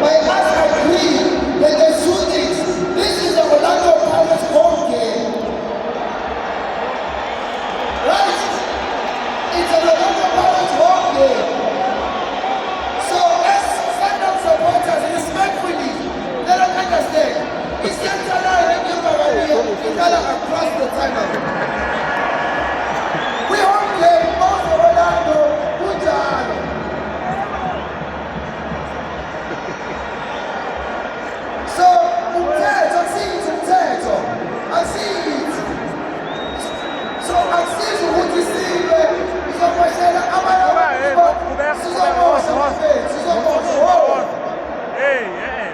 My us agree that the shootings, this is the Orlando Pirates home game. Right? It's an Orlando Pirates home game. So as Sundowns supporters, respectfully, let us understand. It's Yantala across the timeline. We home game, both Orlando, Kunjalo. So, umthetho, asithi. So, akusizi ukuthi sibe sizoboshela abanye sizobosha.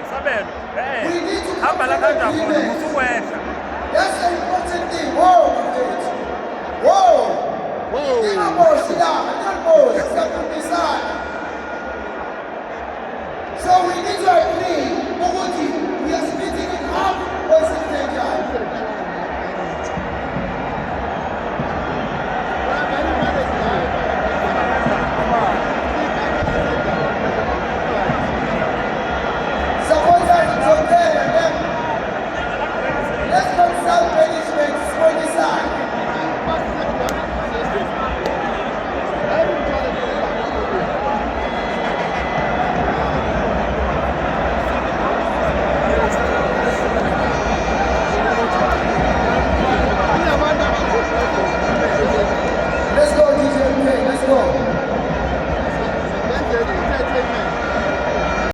Sabelo. We need to Hamba la kanjani khona usukwehla. That's the important thing. Whoa, mfethu. Whoa. Ingaboshi la, ingaboshi, siyakhulumisana. So we need